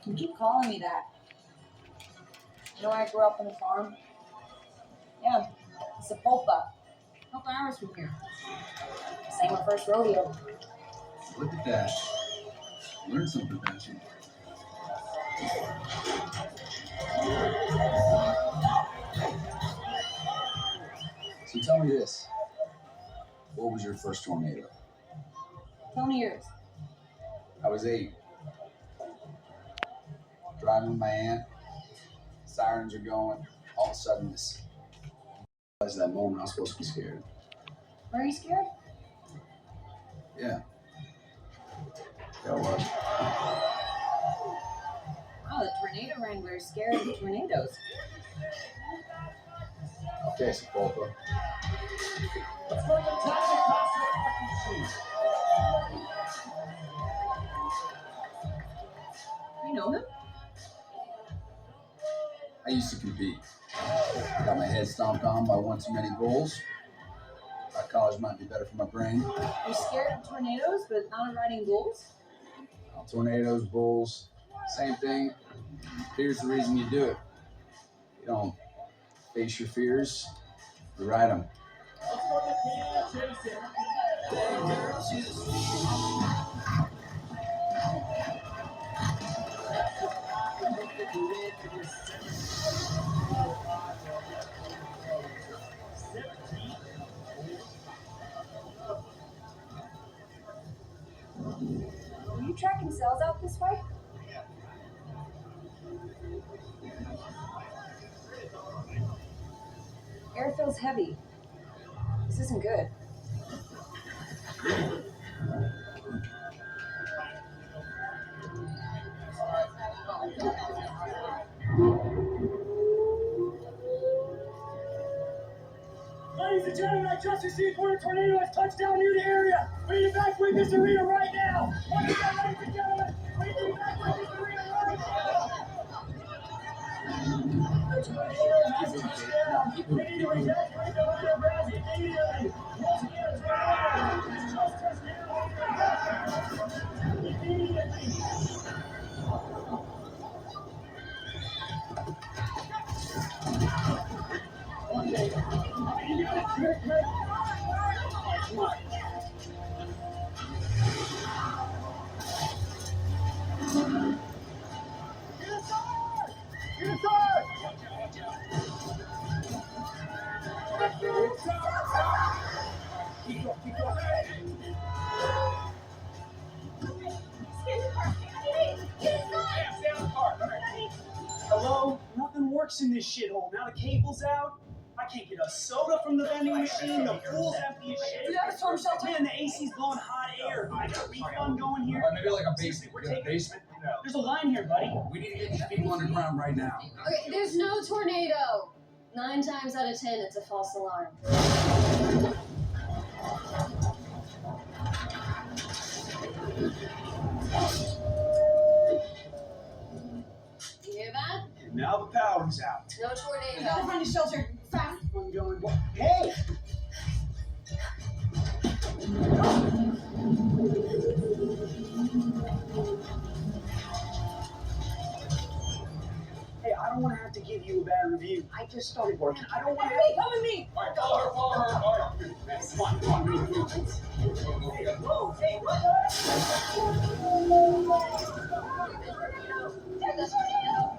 You keep calling me that. You know where I grew up on the farm? Yeah, it's a Sapulpa. A couple hours from here. Sang my first rodeo. Look at that. Learn something about you. So tell me this. What was your first tornado? Tell me yours. I was 8. Driving with my aunt. Sirens are going. All of a sudden, this. That's that moment I was supposed to be scared. Were you scared? Yeah. Yeah, I was. Oh, the tornado wrangler is scared of tornadoes. Okay, Sepulpa. Let's go to the classic. You know him? I used to compete. Got my head stomped on by one too many bulls. Thought college might be better for my brain. You're scared of tornadoes, but not of riding bulls? Tornadoes, bulls, same thing. Here's the reason you do it. You don't face your fears, you ride them. Let's go to Canada, Are you tracking cells out this way? Air feels heavy. This isn't good. Ladies and gentlemen, I just received word a tornado has touched down near the area. We need to evacuate this arena right now. Ladies and gentlemen, we need to evacuate this arena right now. The tornado has touched down. We need to evacuate the arena immediately. Once again, a tornado has just touched down. Immediately. You got it, Rick. Come on. Get inside! Get inside! Keep going. Hello? Nothing works in this shithole. Now the cable's out. I can't get a soda from the vending machine. The pool's empty as shit. Do you have a storm shelter? Man, the AC's blowing hot air. I got a refund going here. Or maybe like a basement. We're taking basement. There's a line here, buddy. We need to get these people underground right now. Okay, there's no tornado. 9 times out of 10, it's a false alarm. You hear that? And now the power's out. No tornado. We gotta find a shelter fast. I'm going. Hey! Hey, I don't want to have to give you a bad review. I just started working. I don't want to. Hey, come with me! All right, follow her. All right. Come on, move. Hey, whoa, hey, what? There's a tornado!